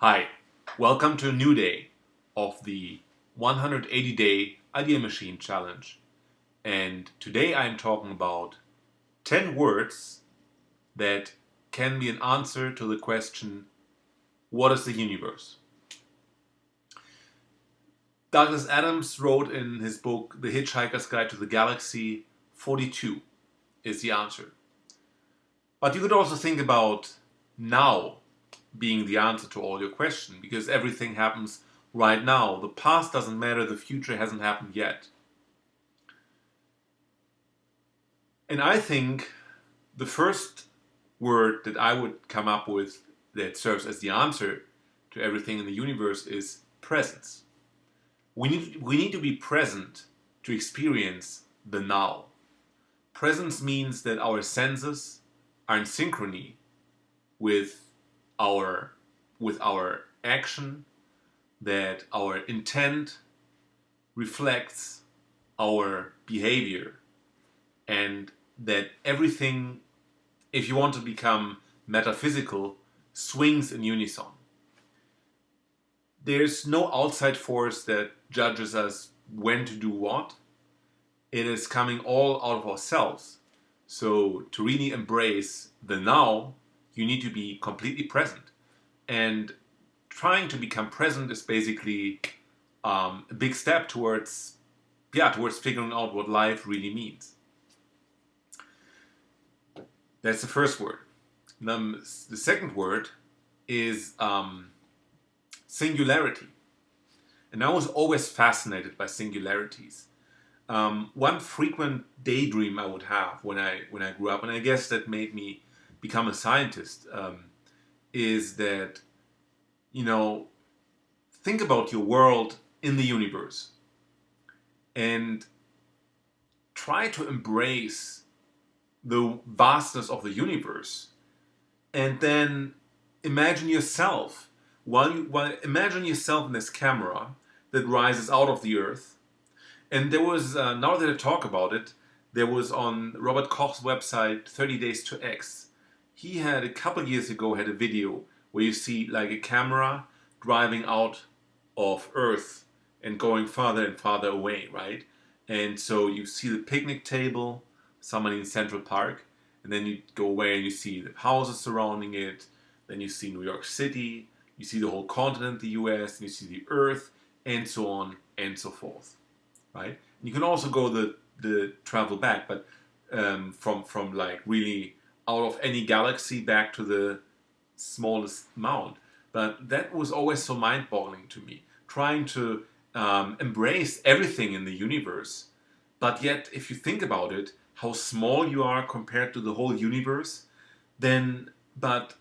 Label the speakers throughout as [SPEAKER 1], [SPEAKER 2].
[SPEAKER 1] Hi, welcome to a new day of the 180-day Idea Machine Challenge. And today I'm talking about 10 words that can be an answer to the question, what is the universe? Douglas Adams wrote in his book, The Hitchhiker's Guide to the Galaxy, 42 is the answer. But you could also think about now being the answer to all your questions, because everything happens right now. The past doesn't matter, the future hasn't happened yet. And I think the first word that I would come up with that serves as the answer to everything in the universe is presence. We need to be present to experience the now. Presence means that our senses are in synchrony with our action, that our intent reflects our behavior, and that everything, if you want to become metaphysical, swings in unison. There's no outside force that judges us when to do what. It is coming all out of ourselves. So to really embrace the now, you need to be completely present. And trying to become present is basically a big step towards figuring out what life really means. That's the first word. The second word is singularity. And I was always fascinated by singularities. One frequent daydream I would have when I grew up, and I guess that made me become a scientist, is that, think about your world in the universe and try to embrace the vastness of the universe, and then imagine yourself imagine yourself in this camera that rises out of the earth. And there was, now that I talk about it, there was on Robert Koch's website 30 Days to X. He had a couple years ago had a video where you see like a camera driving out of Earth and going farther and farther away, right? And so you see the picnic table, somebody in Central Park, and then you go away and you see the houses surrounding it, then you see New York City, you see the whole continent, the US, and you see the Earth, and so on and so forth, right? And you can also go the travel back, but from like really out of any galaxy back to the smallest mound. But that was always so mind-boggling to me, trying to embrace everything in the universe. But yet, if you think about it, how small you are compared to the whole universe, but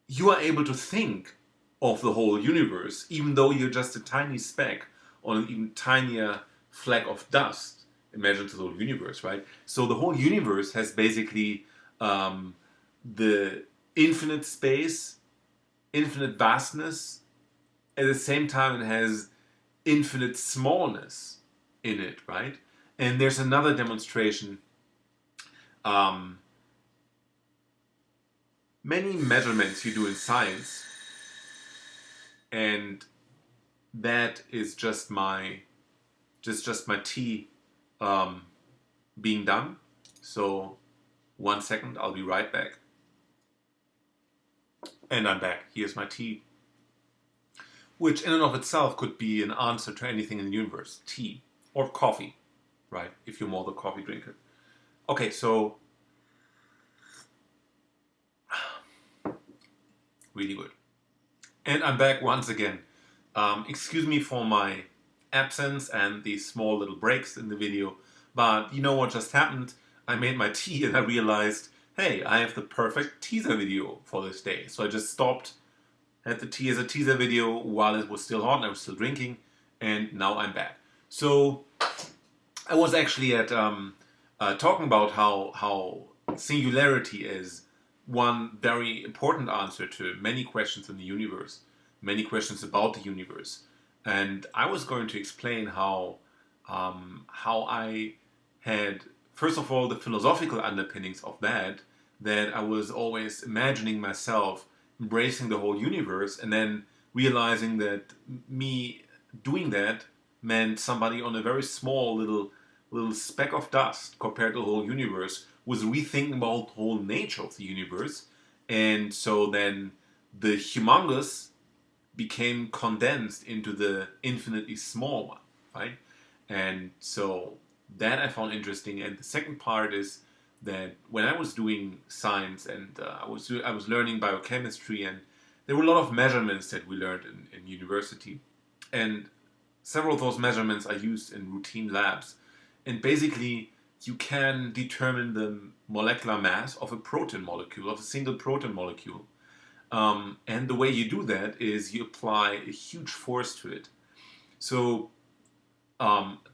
[SPEAKER 1] you are able to think of the whole universe, even though you're just a tiny speck on an even tinier fleck of dust. Imagine the whole universe, right? So the whole universe has basically the infinite space, infinite vastness. At the same time, it has infinite smallness in it, right? And there's another demonstration. Many measurements you do in science, and that is just my tea being done. So 1 second, I'll be right back. And I'm back. Here's my tea, which in and of itself could be an answer to anything in the universe. Tea or coffee, right? If you're more the coffee drinker. Okay, so really good. And I'm back once again. Excuse me for my absence and these small little breaks in the video, but you know what just happened? I made my tea and I realized, hey, I have the perfect teaser video for this day. So I just stopped, had the tea as a teaser video while it was still hot and I was still drinking, and now I'm back. So I was actually at talking about how singularity is one very important answer to many questions in the universe, many questions about the universe. And I was going to explain how I had, first of all, the philosophical underpinnings of that I was always imagining myself embracing the whole universe, and then realizing that me doing that meant somebody on a very small little speck of dust compared to the whole universe was rethinking about the whole nature of the universe. And so then the humongous became condensed into the infinitely small one, right? And so that I found interesting. And the second part is that when I was doing science and I was learning biochemistry, and there were a lot of measurements that we learned in university, and several of those measurements are used in routine labs. And basically, you can determine the molecular mass of a protein molecule, of a single protein molecule. And the way you do that is you apply a huge force to it. So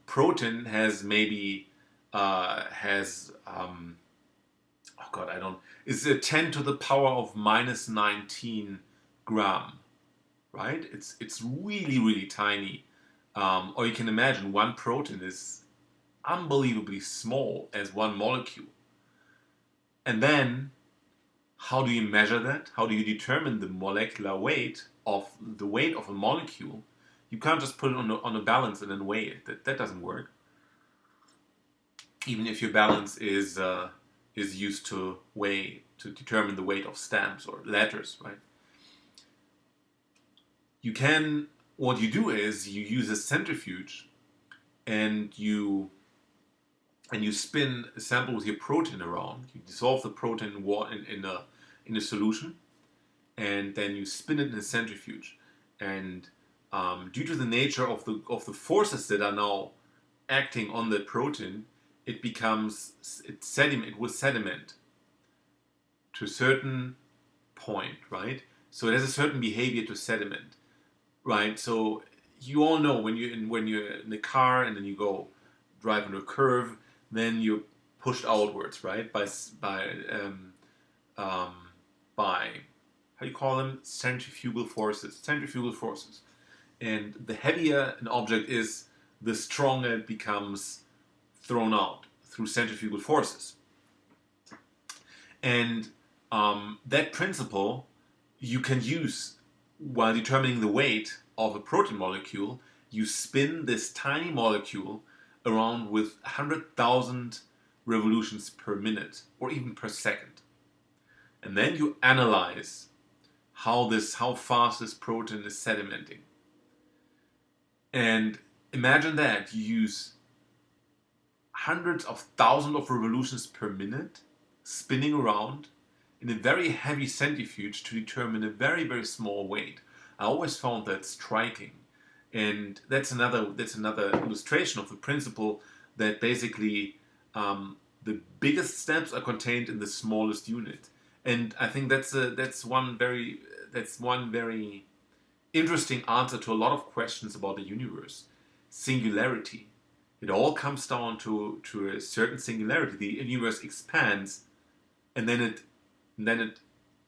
[SPEAKER 1] protein has maybe oh god, I don't. It's a 10 to the power of minus 19 gram, right? It's really really tiny. Or you can imagine one protein is unbelievably small as one molecule. And then, how do you measure that? How do you determine the molecular weight of the weight of a molecule? You can't just put it on a balance and then weigh it. That doesn't work. Even if your balance is used to weigh to determine the weight of stamps or letters, right? You can. What you do is you use a centrifuge and you spin a sample with your protein around. You dissolve the protein in a solution, and then you spin it in a centrifuge. And due to the nature of the forces that are now acting on the protein, it will sediment to a certain point, right? So it has a certain behavior to sediment, right? So you all know when you're in the car and then you go drive on a curve, then you're pushed outwards, right? By how do you call them? Centrifugal forces. Centrifugal forces. And the heavier an object is, the stronger it becomes thrown out through centrifugal forces. And that principle you can use while determining the weight of a protein molecule. You spin this tiny molecule around with 100,000 revolutions per minute or even per second. And then you analyze how fast this protein is sedimenting. And imagine that you use hundreds of thousands of revolutions per minute spinning around in a very heavy centrifuge to determine a very, very small weight. I always found that striking. And that's another illustration of the principle that basically the biggest steps are contained in the smallest unit. And I think that's one very interesting answer to a lot of questions about the universe. Singularity. It all comes down to a certain singularity. The universe expands, and then it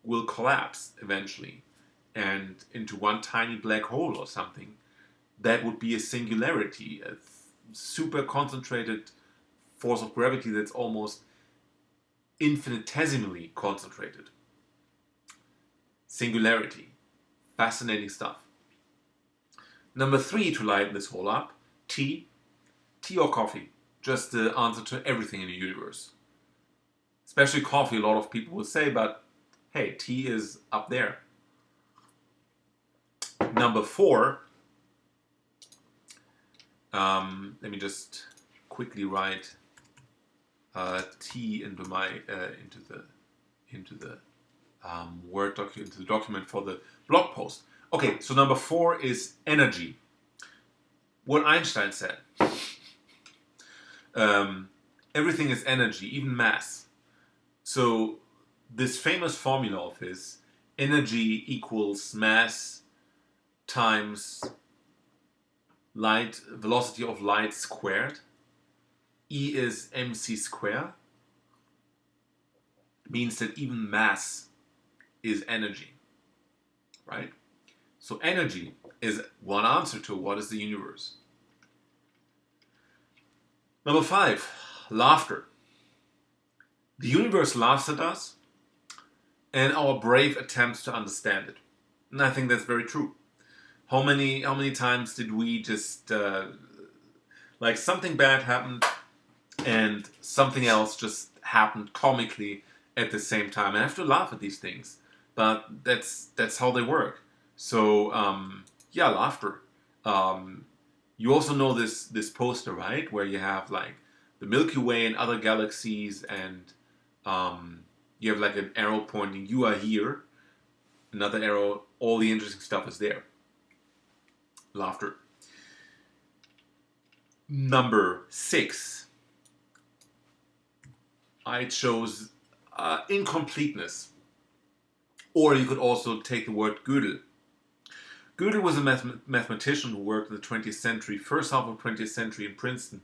[SPEAKER 1] will collapse eventually, and into one tiny black hole or something. That would be a singularity, a super concentrated force of gravity that's almost infinitesimally concentrated. Singularity. Fascinating stuff. Number 3 to lighten this whole up, tea. Tea or coffee. Just the answer to everything in the universe. Especially coffee, a lot of people will say, but hey, tea is up there. Number 4, let me just quickly write T into my into the Word document, into the document for the blog post. Okay, so number 4 is energy. What Einstein said. Everything is energy, even mass. So this famous formula of his, energy equals mass times light, velocity of light squared. E is mc squared. Means that even mass is energy, right? So energy is one answer to what is the universe. Number 5, laughter. The universe laughs at us and our brave attempts to understand it. And I think that's very true. How many times did we just like something bad happened and something else just happened comically at the same time? And I have to laugh at these things, but that's how they work. So yeah, laughter. Um, you also know this poster, right, where you have like the Milky Way and other galaxies, and you have like an arrow pointing, you are here. Another arrow, all the interesting stuff is there. Laughter. Number 6, I chose incompleteness. Or you could also take the word Gödel. Gödel was a mathematician who worked in the 20th century, first half of the 20th century in Princeton.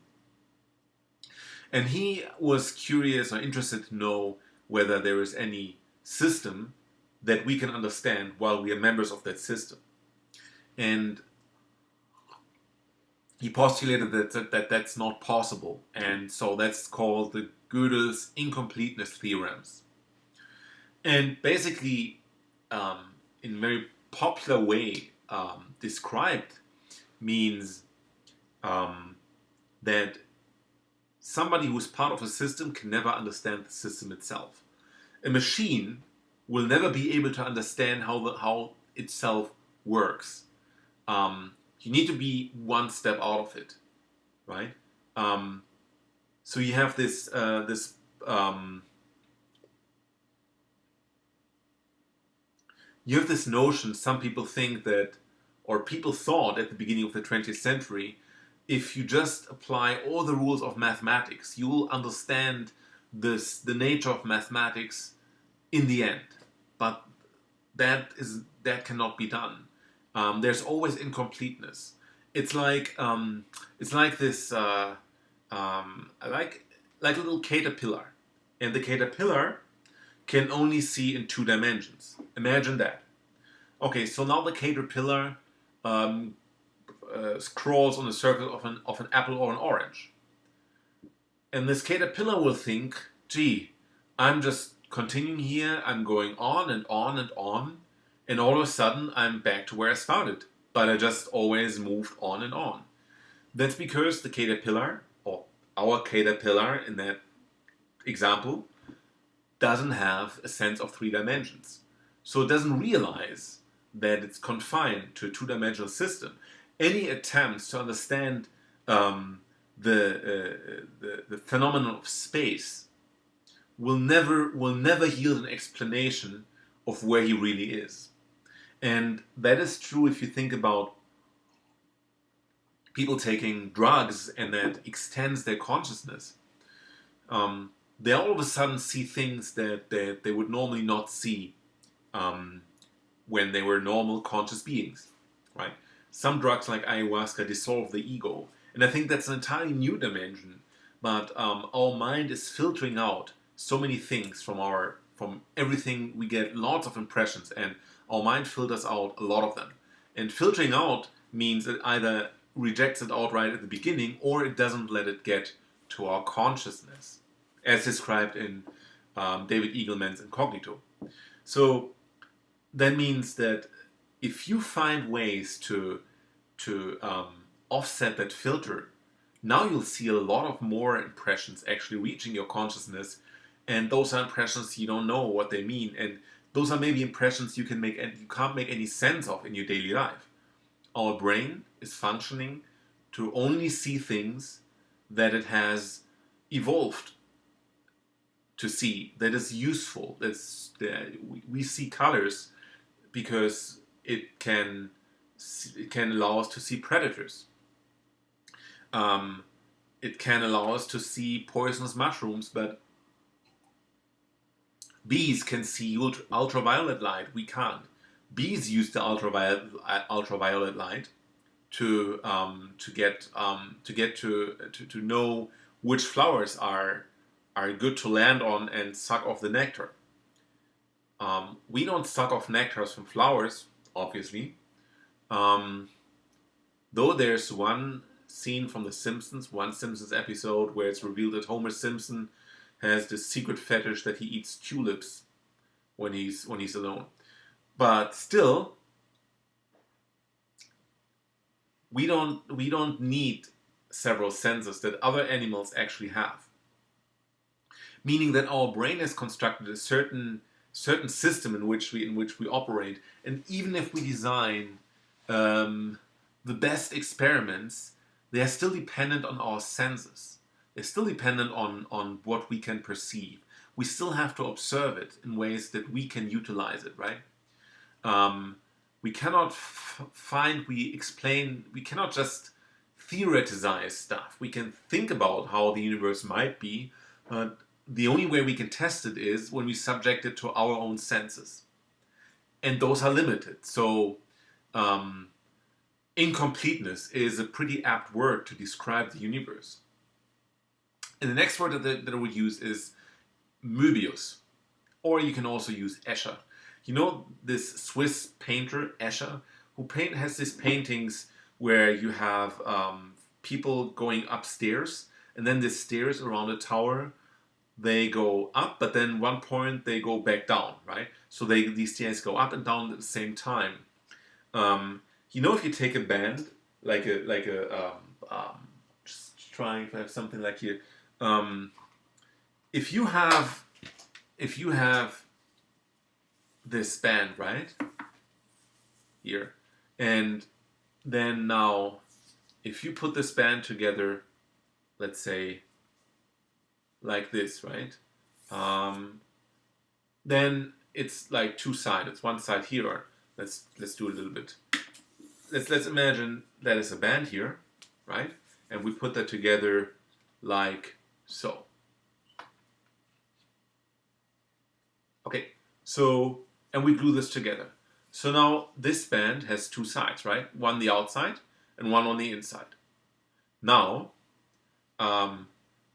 [SPEAKER 1] And he was curious or interested to know whether there is any system that we can understand while we are members of that system. And he postulated that that's not possible. And so that's called the Gödel's incompleteness theorems. And basically, in a very popular way described, means that somebody who's part of a system can never understand the system itself. A machine will never be able to understand how itself works. You need to be one step out of it, right? So you have this you have this notion. Some people think that, or people thought at the beginning of the 20th century, if you just apply all the rules of mathematics, you will understand the nature of mathematics in the end. But that cannot be done. There's always incompleteness. It's like this like a little caterpillar, and the caterpillar can only see in 2 dimensions. Imagine that. Okay, so now the caterpillar crawls on the surface of an apple or an orange. And this caterpillar will think, gee, I'm just continuing here, I'm going on and on and on, and all of a sudden I'm back to where I started. But I just always moved on and on. That's because the caterpillar, or our caterpillar in that example, doesn't have a sense of 3 dimensions. So it doesn't realize that it's confined to a 2-dimensional system. Any attempts to understand the phenomenon of space will never yield an explanation of where he really is. And that is true if you think about people taking drugs and that extends their consciousness. They all of a sudden see things that they would normally not see when they were normal conscious beings, right? Some drugs like ayahuasca dissolve the ego, and I think that's an entirely new dimension. But our mind is filtering out so many things from everything. We get lots of impressions, and our mind filters out a lot of them. And filtering out means it either rejects it outright at the beginning, or it doesn't let it get to our consciousness, as described in David Eagleman's Incognito. So that means that if you find ways to offset that filter, now you'll see a lot of more impressions actually reaching your consciousness, and those are impressions you don't know what they mean, and those are maybe impressions you can't make any sense of in your daily life. Our brain is functioning to only see things that it has evolved to see, that is useful. We see colors because it can allow us to see predators. It can allow us to see poisonous mushrooms, but bees can see ultraviolet light. We can't. Bees use the ultraviolet light to know which flowers are good to land on and suck off the nectar. We don't suck off nectars from flowers, obviously. Though there's one scene from one Simpsons episode where it's revealed that Homer Simpson has this secret fetish that he eats tulips when he's alone. But still, we don't need several senses that other animals actually have. Meaning that our brain has constructed a certain system in which we operate, and even if we design the best experiments, they are still dependent on our senses. They're still dependent on what we can perceive. We still have to observe it in ways that we can utilize it, right? Um, we cannot we cannot just theoretize stuff. We can think about how the universe might be, but the only way we can test it is when we subject it to our own senses. And those are limited. So, um, incompleteness is a pretty apt word to describe the universe. And the next word that I would use is Möbius, or you can also use Escher. You know this Swiss painter Escher, has these paintings where you have people going upstairs, and then the stairs around the tower, they go up, but then one point they go back down, right? So these stairs go up and down at the same time. If you take a band just trying to have something like here. Um, if you have this band right here, and then now if you put this band together, let's say like this, right? Then it's like two sides. It's one side here. Let's do a little bit. Let's imagine that is a band here, right? And we put that together like so. Okay, so, and we glue this together. So now this band has two sides, right? One on the outside and one on the inside. Now,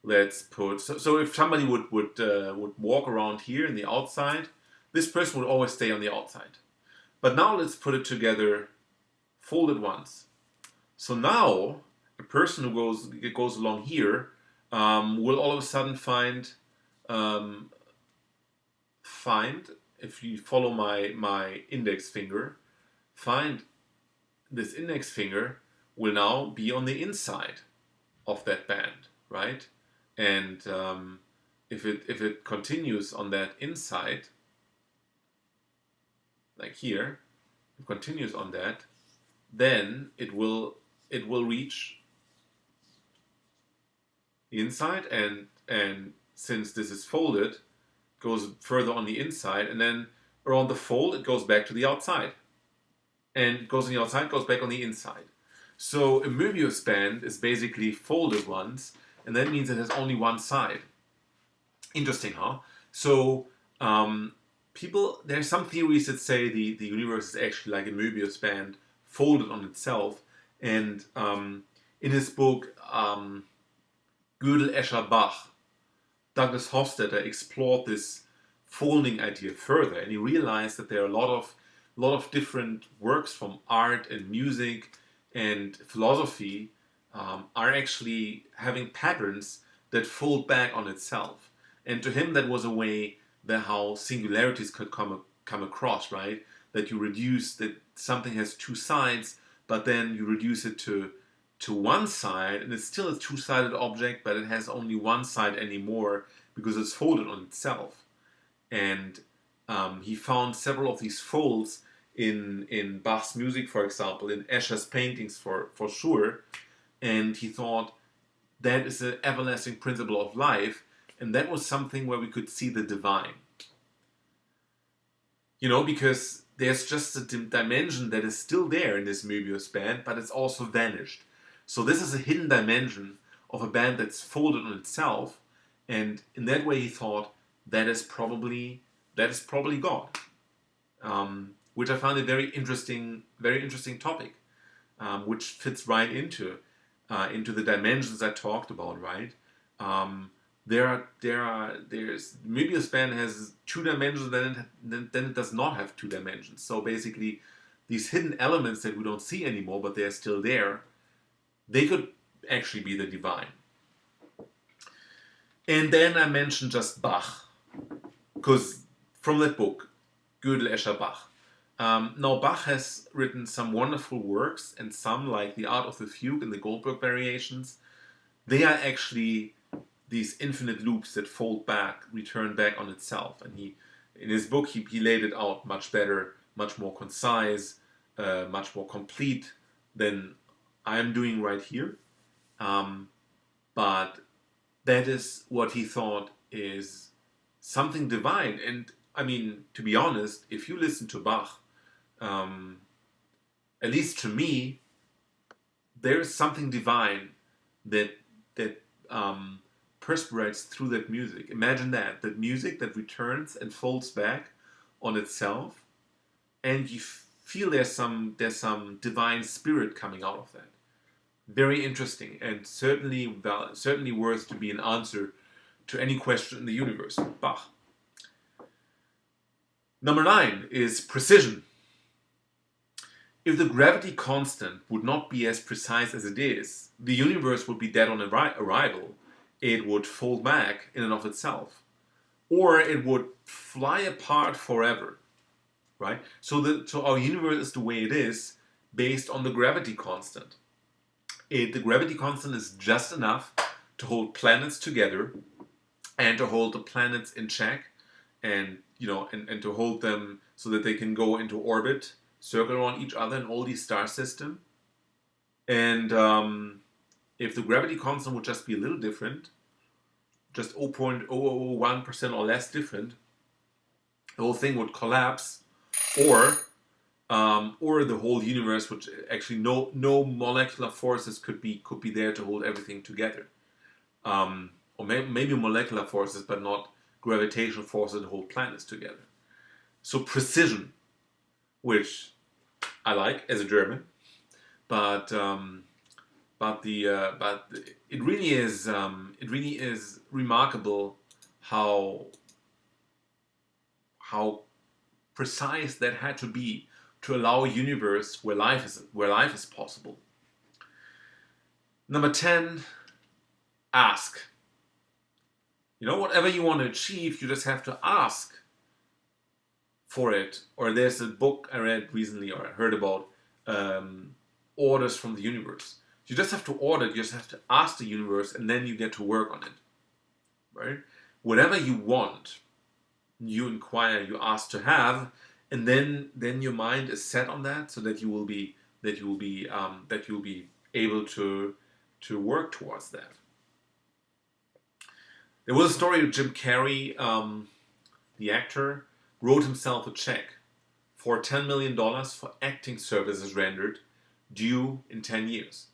[SPEAKER 1] let's put, so if somebody would walk around here in the outside, this person would always stay on the outside. But now let's put it together, folded once. So now a person who goes along here will all of a sudden find, if you follow my index finger, find this index finger will now be on the inside of that band, right? And if it continues on that inside, like here, it continues on that, then it will reach the inside, and since this is folded, goes further on the inside, and then around the fold it goes back to the outside, and it goes on the outside, goes back on the inside. So a Möbius band is basically folded once, and that means it has only one side. Interesting, huh? So there's some theories that say the universe is actually like a Möbius band folded on itself. And in his book Gödel, Escher, Bach, Douglas Hofstadter explored this folding idea further, and he realized that there are a lot of different works from art and music and philosophy are actually having patterns that fold back on itself. And to him, that was a way that how singularities could come across, right? That you reduce that something has two sides, but then you reduce it to one side, and it's still a two-sided object, but it has only one side anymore because it's folded on itself. And he found several of these folds in Bach's music, for example, in Escher's paintings for sure. And he thought that is an everlasting principle of life, and that was something where we could see the divine. Because there's just a dimension that is still there in this Möbius band, but it's also vanished. So this is a hidden dimension of a band that's folded on itself, and in that way he thought that is probably God, which I found a very interesting topic, which fits right into the dimensions I talked about, right? There's Möbius band has two dimensions, then it does not have two dimensions. So basically, these hidden elements that we don't see anymore, but they're still there, they could actually be the divine. And then I mentioned just Bach, because from that book, Gödel, Escher, Bach. Now, Bach has written some wonderful works, and some, like The Art of the Fugue and the Goldberg Variations, they are actually these infinite loops that fold back, return back on itself. And in his book, he laid it out much better, much more concise, much more complete than I'm doing right here. But that is what he thought is something divine. And I mean, to be honest, if you listen to Bach, at least to me, there is something divine that perspirates through that music. Imagine that music that returns and folds back on itself, and you feel there's some divine spirit coming out of that. Very interesting, and certainly worth to be an answer to any question in the universe. Bach. Number 9 is precision. If the gravity constant would not be as precise as it is, the universe would be dead on arrival. It would fold back in and of itself, or it would fly apart forever, right? So our universe is the way it is based on the gravity constant. The gravity constant is just enough to hold planets together and to hold the planets in check, and and to hold them so that they can go into orbit, circle around each other in all these star systems. And if the gravity constant would just be a little different, just 0.001% or less different, the whole thing would collapse, or the whole universe would actually no molecular forces could be there to hold everything together, or maybe molecular forces, but not gravitational forces that hold planets together. So precision, which I like as a German, but it really is remarkable how precise that had to be to allow a universe where life is possible. Number 10, ask. Whatever you want to achieve, you just have to ask for it. Or there's a book I read recently, or I heard about, orders from the universe. You just have to order it, you just have to ask the universe, and then you get to work on it. Right? Whatever you want, you inquire, you ask to have, and then your mind is set on that, so that you will be able to work towards that. There was a story of Jim Carrey, the actor, wrote himself a check for $10 million for acting services rendered, due in 10 years.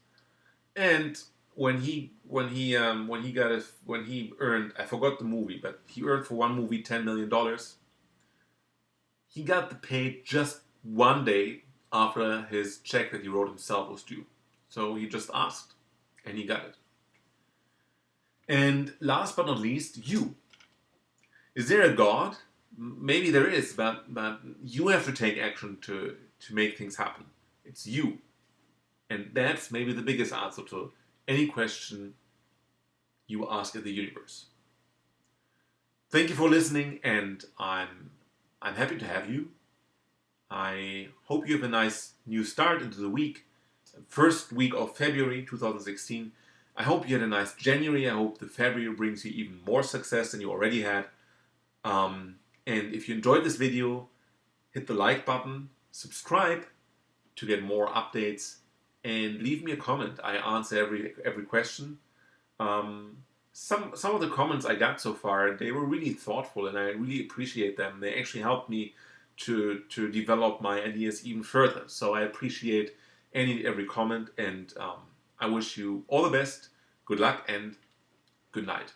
[SPEAKER 1] And when he earned, I forgot the movie, but he earned for one movie $10 million. He got the pay just one day after his check that he wrote himself was due. So he just asked, and he got it. And last but not least, you. Is there a God? Maybe there is, but you have to take action to make things happen. It's you. And that's maybe the biggest answer to any question you ask in the universe. Thank you for listening, and I'm happy to have you. I hope you have a nice new start into the week. First week of February 2016. I hope you had a nice January. I hope the February brings you even more success than you already had. And if you enjoyed this video, hit the like button, subscribe to get more updates, and leave me a comment. I answer every question. Some of the comments I got so far, they were really thoughtful, and I really appreciate them. They actually helped me to develop my ideas even further. So I appreciate every comment, and I wish you all the best, good luck, and good night.